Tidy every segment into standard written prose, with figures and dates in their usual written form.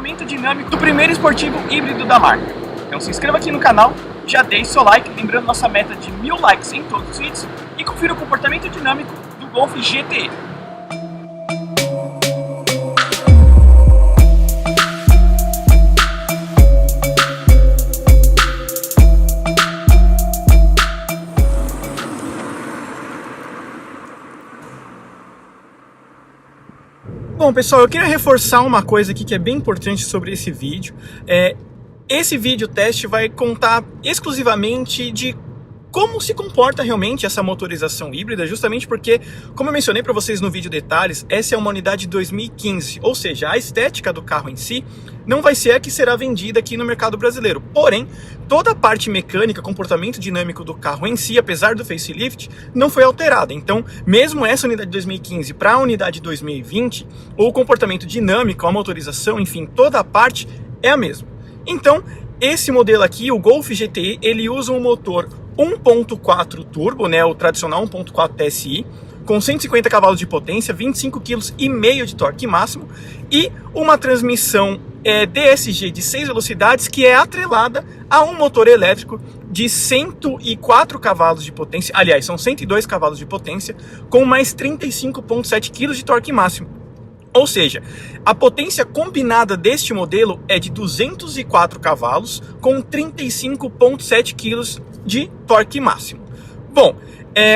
comportamento dinâmico do primeiro esportivo híbrido da marca. Então se inscreva aqui no canal, já deixe seu like, lembrando nossa meta de 1000 likes em todos os vídeos, e confira o comportamento dinâmico do Golf GTE. Bom, pessoal, eu queria reforçar uma coisa aqui que é bem importante sobre esse vídeo. Esse vídeo teste vai contar exclusivamente de como se comporta realmente essa motorização híbrida, justamente porque, como eu mencionei para vocês no vídeo detalhes, essa é uma unidade de 2015, ou seja, a estética do carro em si não vai ser a que será vendida aqui no mercado brasileiro. Porém, toda a parte mecânica, comportamento dinâmico do carro em si, apesar do facelift, não foi alterada. Então, mesmo essa unidade de 2015 para a unidade de 2020, o comportamento dinâmico, a motorização, enfim, toda a parte é a mesma. Então, esse modelo aqui, o Golf GTE, ele usa um motor 1.4 turbo, né, o tradicional 1.4 TSI, com 150 cavalos de potência, 25,5 kg de torque máximo e uma transmissão DSG de 6 velocidades que é atrelada a um motor elétrico de 104 cavalos de potência, aliás, são 102 cavalos de potência, com mais 35,7 kg de torque máximo. Ou seja, a potência combinada deste modelo é de 204 cavalos com 35,7 kg de torque máximo. Bom,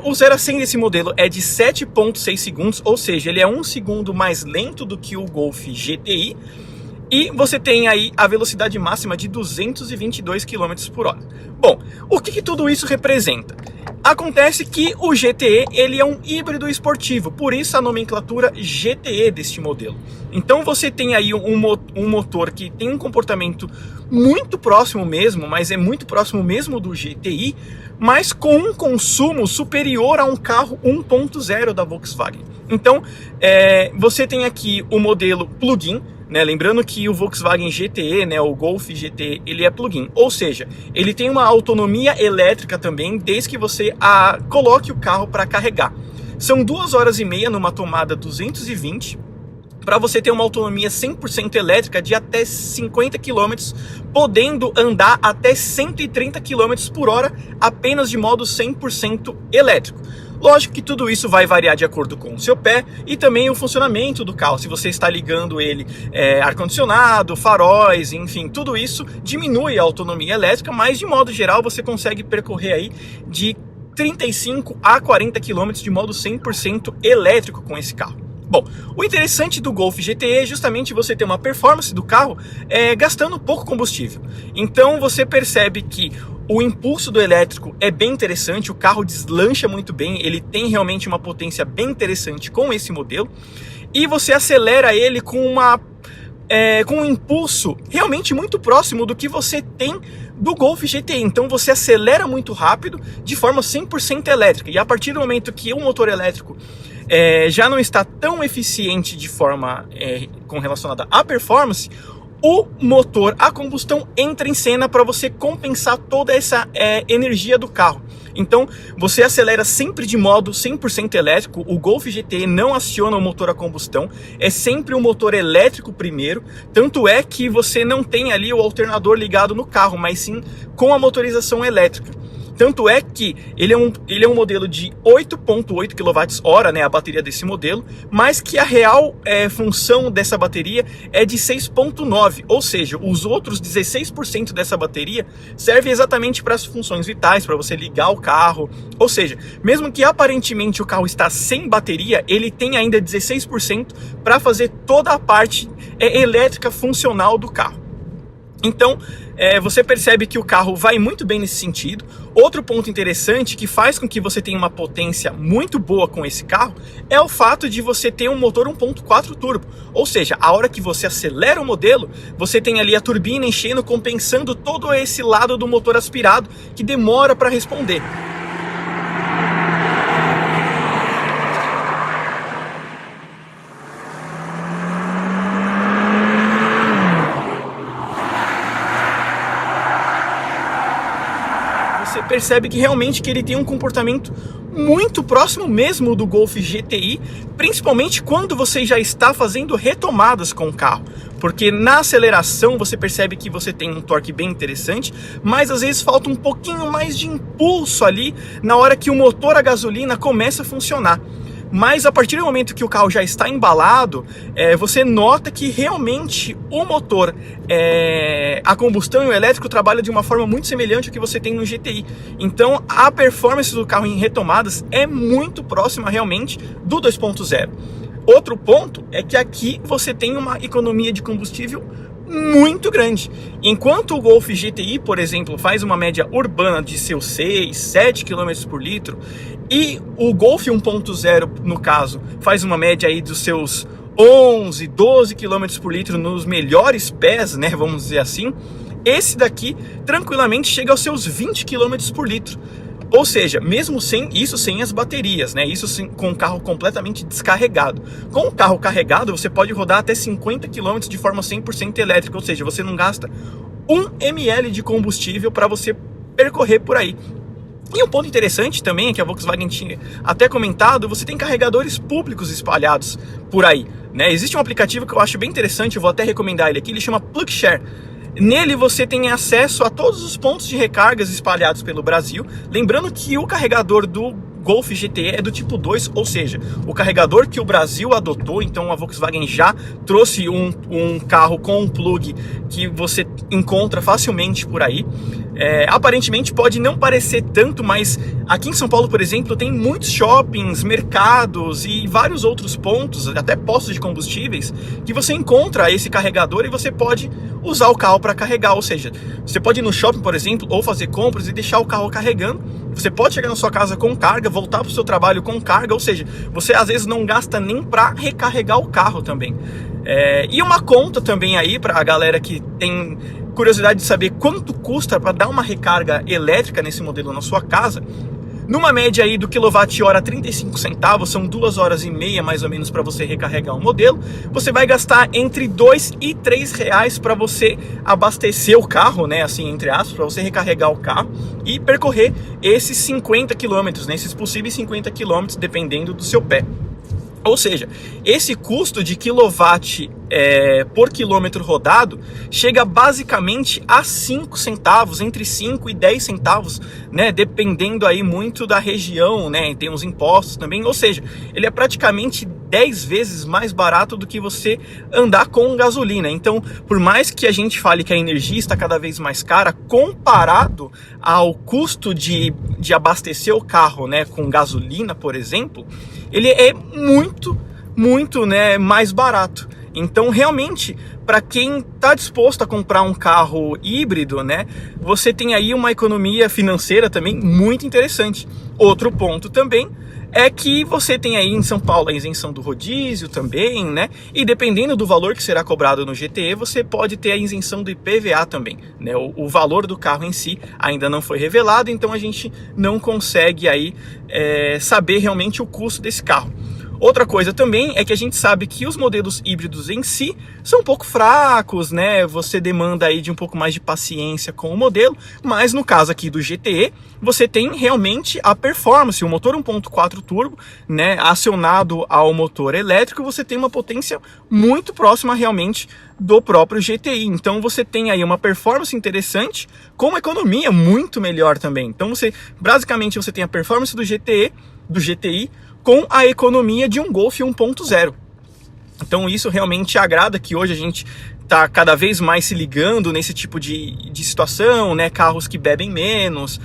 o 0 a 100 desse modelo é de 7,6 segundos, ou seja, ele é 1 segundo mais lento do que o Golf GTI. E você tem aí a velocidade máxima de 222 km por hora. Bom, o que tudo isso representa? Acontece que o GTE ele é um híbrido esportivo, por isso a nomenclatura GTE deste modelo. Então você tem aí um motor que tem um comportamento muito próximo mesmo, mas é muito próximo mesmo do GTI, mas com um consumo superior a um carro 1.0 da Volkswagen. Então você tem aqui o modelo plug-in, né? Lembrando que o Volkswagen GTE, né, o Golf GTE, ele é plug-in, ou seja, ele tem uma autonomia elétrica também, desde que você coloque o carro para carregar. São 2 horas e meia numa tomada 220, para você ter uma autonomia 100% elétrica de até 50 km, podendo andar até 130 km por hora apenas de modo 100% elétrico. Lógico que tudo isso vai variar de acordo com o seu pé e também o funcionamento do carro. Se você está ligando ele ar-condicionado, faróis, enfim, tudo isso diminui a autonomia elétrica, mas de modo geral você consegue percorrer aí de 35 a 40 km de modo 100% elétrico com esse carro. Bom, o interessante do Golf GTE é justamente você ter uma performance do carro gastando pouco combustível. Então você percebe que o impulso do elétrico é bem interessante, o carro deslancha muito bem, ele tem realmente uma potência bem interessante com esse modelo, e você acelera ele com um impulso realmente muito próximo do que você tem do Golf GTI. Então você acelera muito rápido de forma 100% elétrica, e a partir do momento que o motor elétrico já não está tão eficiente de forma relacionada à performance, o motor a combustão entra em cena para você compensar toda essa energia do carro. Então você acelera sempre de modo 100% elétrico. O Golf GTE não aciona o motor a combustão, é sempre o motor elétrico primeiro, tanto é que você não tem ali o alternador ligado no carro, mas sim com a motorização elétrica. Tanto é que ele é um modelo de 8,8 kWh, né, a bateria desse modelo, mas que a real função dessa bateria é de 6,9, ou seja, os outros 16% dessa bateria serve exatamente para as funções vitais, para você ligar o carro. Ou seja, mesmo que aparentemente o carro está sem bateria, ele tem ainda 16% para fazer toda a parte elétrica funcional do carro. Então, você percebe que o carro vai muito bem nesse sentido. Outro ponto interessante que faz com que você tenha uma potência muito boa com esse carro é o fato de você ter um motor 1.4 turbo. Ou seja, a hora que você acelera o modelo, você tem ali a turbina enchendo, compensando todo esse lado do motor aspirado que demora para responder. percebe que realmente que ele tem um comportamento muito próximo mesmo do Golf GTI, principalmente quando você já está fazendo retomadas com o carro. Porque na aceleração você percebe que você tem um torque bem interessante, mas às vezes falta um pouquinho mais de impulso ali na hora que o motor a gasolina começa a funcionar. Mas a partir do momento que o carro já está embalado, você nota que realmente o motor, a combustão e o elétrico trabalham de uma forma muito semelhante ao que você tem no GTI. Então a performance do carro em retomadas é muito próxima realmente do 2.0. Outro ponto é que aqui você tem uma economia de combustível muito grande. Enquanto o Golf GTI, por exemplo, faz uma média urbana de seus 6, 7 km por litro, e o Golf 1.0, no caso, faz uma média aí dos seus 11, 12 km por litro nos melhores pés, né, vamos dizer assim, esse daqui tranquilamente chega aos seus 20 km por litro. Ou seja, mesmo sem as baterias, né? Isso com o carro completamente descarregado. Com o carro carregado, você pode rodar até 50 km de forma 100% elétrica, ou seja, você não gasta 1 ml de combustível para você percorrer por aí. E um ponto interessante também é que a Volkswagen tinha até comentado, você tem carregadores públicos espalhados por aí, né? Existe um aplicativo que eu acho bem interessante, eu vou até recomendar ele aqui, ele chama PlugShare. Nele você tem acesso a todos os pontos de recargas espalhados pelo Brasil. Lembrando que o carregador do Golf GTE é do tipo 2, ou seja, o carregador que o Brasil adotou. Então a Volkswagen já trouxe um carro com um plug que você encontra facilmente por aí. Aparentemente pode não parecer tanto, mas aqui em São Paulo, por exemplo, tem muitos shoppings, mercados e vários outros pontos, até postos de combustíveis, que você encontra esse carregador e você pode usar o carro para carregar. Ou seja, você pode ir no shopping, por exemplo, ou fazer compras e deixar o carro carregando. Você pode chegar na sua casa com carga, voltar para o seu trabalho com carga, ou seja, você às vezes não gasta nem para recarregar o carro também. E uma conta também aí para a galera que tem curiosidade de saber quanto custa para dar uma recarga elétrica nesse modelo na sua casa. Numa média aí do quilowatt-hora 35 centavos, são 2 horas e meia mais ou menos para você recarregar o modelo. Você vai gastar entre 2 e 3 reais para você abastecer o carro, né, assim, entre aspas, para você recarregar o carro e percorrer esses 50 quilômetros, né, esses possíveis 50 quilômetros, dependendo do seu pé. Ou seja, esse custo de quilowatt por quilômetro rodado chega basicamente a 5 centavos, entre 5 e 10 centavos, né, dependendo aí muito da região, né, tem os impostos também, ou seja, ele é praticamente 10 vezes mais barato do que você andar com gasolina. Então, por mais que a gente fale que a energia está cada vez mais cara, comparado ao custo de abastecer o carro, né, com gasolina, por exemplo, ele é muito, né, mais barato. Então, realmente, para quem está disposto a comprar um carro híbrido, né, você tem aí uma economia financeira também muito interessante. Outro ponto também é que você tem aí em São Paulo a isenção do rodízio também, né? E dependendo do valor que será cobrado no GTE, você pode ter a isenção do IPVA também, né? O valor do carro em si ainda não foi revelado, então a gente não consegue aí saber realmente o custo desse carro. Outra coisa também é que a gente sabe que os modelos híbridos em si são um pouco fracos, né? Você demanda aí de um pouco mais de paciência com o modelo, mas no caso aqui do GTE, você tem realmente a performance, o motor 1.4 turbo, né, acionado ao motor elétrico, você tem uma potência muito próxima realmente do próprio GTI. Então você tem aí uma performance interessante com uma economia muito melhor também. Então basicamente você tem a performance do GTI com a economia de um Golf 1.0. Então isso realmente agrada, que hoje a gente está cada vez mais se ligando nesse tipo de situação, né? Carros que bebem menos,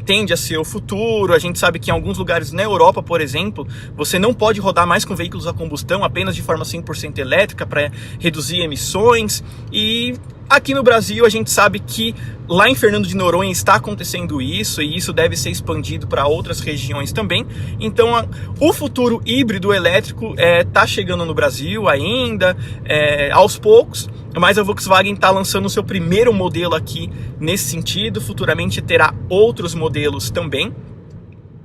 tende a ser o futuro. A gente sabe que em alguns lugares na Europa, por exemplo, você não pode rodar mais com veículos a combustão, apenas de forma 100% elétrica para reduzir emissões. E aqui no Brasil a gente sabe que lá em Fernando de Noronha está acontecendo isso, e isso deve ser expandido para outras regiões também. Então o futuro híbrido elétrico está chegando no Brasil ainda, aos poucos, mas a Volkswagen está lançando o seu primeiro modelo aqui nesse sentido. Futuramente terá outros modelos também,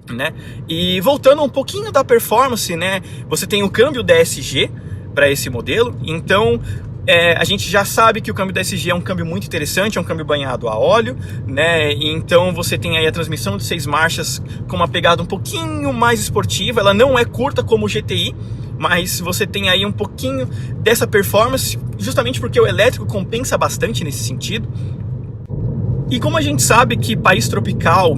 né? E voltando um pouquinho da performance, né, você tem o câmbio DSG para esse modelo. Então A gente já sabe que o câmbio da SG é um câmbio muito interessante, é um câmbio banhado a óleo, né? Então você tem aí a transmissão de 6 marchas com uma pegada um pouquinho mais esportiva. Ela não é curta como o GTI, mas você tem aí um pouquinho dessa performance, justamente porque o elétrico compensa bastante nesse sentido. E como a gente sabe que país tropical,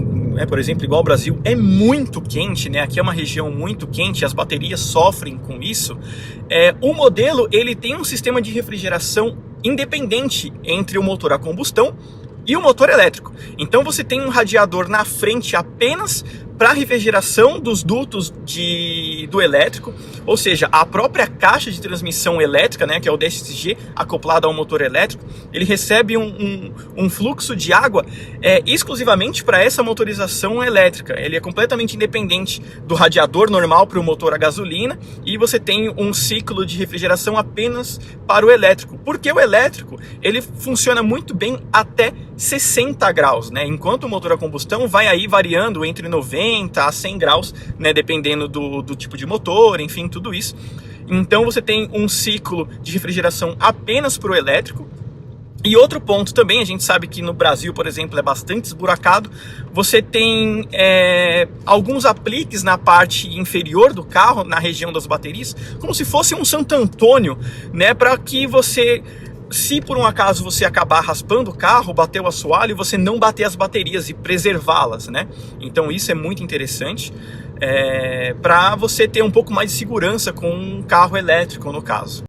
por exemplo, igual o Brasil, é muito quente, né? Aqui é uma região muito quente, as baterias sofrem com isso. O modelo ele tem um sistema de refrigeração independente entre o motor a combustão e o motor elétrico. Então você tem um radiador na frente apenas para refrigeração dos dutos do elétrico, ou seja, a própria caixa de transmissão elétrica, né, que é o DSG acoplado ao motor elétrico, ele recebe um fluxo de água exclusivamente para essa motorização elétrica. Ele é completamente independente do radiador normal para o motor a gasolina, e você tem um ciclo de refrigeração apenas para o elétrico, porque o elétrico ele funciona muito bem até 60 graus, né? Enquanto o motor a combustão vai aí variando entre 90 a 100 graus, né? Dependendo do tipo de motor, enfim, tudo isso. Então você tem um ciclo de refrigeração apenas para o elétrico. E outro ponto também, a gente sabe que no Brasil, por exemplo, é bastante esburacado. Você tem alguns apliques na parte inferior do carro, na região das baterias, como se fosse um Santo Antônio, né? Para que você, se por um acaso você acabar raspando o carro, bater o assoalho, você não bater as baterias e preservá-las, né? Então isso é muito interessante para você ter um pouco mais de segurança com um carro elétrico, no caso.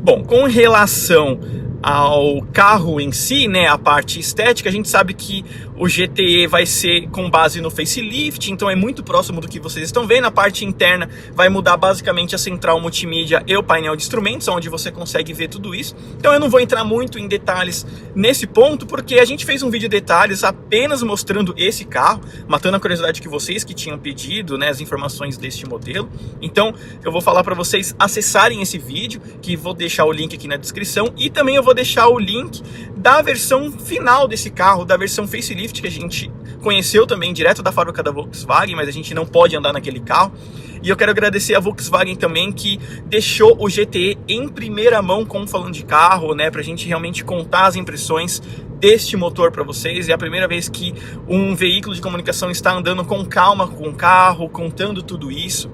Bom, com relação ao carro em si, né, a parte estética, a gente sabe que o GTE vai ser com base no facelift, então é muito próximo do que vocês estão vendo. A parte interna vai mudar basicamente a central multimídia e o painel de instrumentos, onde você consegue ver tudo isso. Então eu não vou entrar muito em detalhes nesse ponto, porque a gente fez um vídeo de detalhes apenas mostrando esse carro, matando a curiosidade que vocês que tinham pedido, né, as informações deste modelo. Então eu vou falar para vocês acessarem esse vídeo, que vou deixar o link aqui na descrição, e também eu vou deixar o link da versão final desse carro, da versão facelift, que a gente conheceu também direto da fábrica da Volkswagen, mas a gente não pode andar naquele carro. E eu quero agradecer a Volkswagen também, que deixou o GTE em primeira mão, como falando de carro, né, pra gente realmente contar as impressões deste motor para vocês. É a primeira vez que um veículo de comunicação está andando com calma com o carro, contando tudo isso,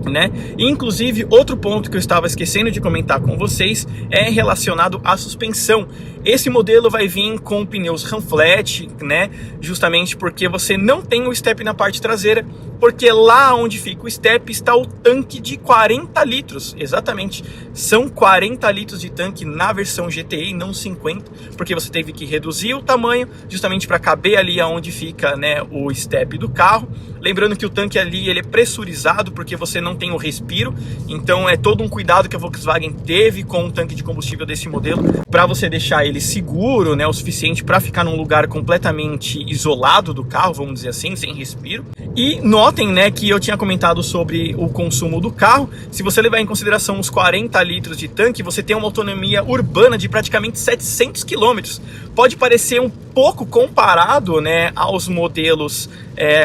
né? Inclusive, outro ponto que eu estava esquecendo de comentar com vocês é relacionado à suspensão. Esse modelo vai vir com pneus Runflat, né? Justamente porque você não tem o step na parte traseira, porque lá onde fica o step está o tanque de 40 litros, exatamente, são 40 litros de tanque na versão GTI e não 50, porque você teve que reduzir o tamanho justamente para caber ali onde fica, né, o step do carro. Lembrando que o tanque ali ele é pressurizado, porque você não tem o respiro, então é todo um cuidado que a Volkswagen teve com o tanque de combustível desse modelo, para você deixar ele seguro, né, o suficiente para ficar num lugar completamente isolado do carro, vamos dizer assim, sem respiro. E notem, né, que eu tinha comentado sobre o consumo do carro. Se você levar em consideração os 40 litros de tanque, você tem uma autonomia urbana de praticamente 700 km. Pode parecer um pouco comparado, né, aos modelos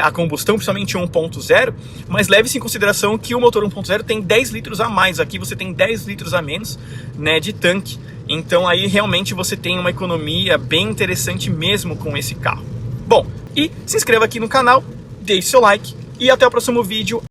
a combustão, principalmente 1.0, mas leve-se em consideração que o motor 1.0 tem 10 litros a mais. Aqui você tem 10 litros a menos, né, de tanque. Então aí realmente você tem uma economia bem interessante mesmo com esse carro. Bom, e se inscreva aqui no canal, deixe seu like e até o próximo vídeo.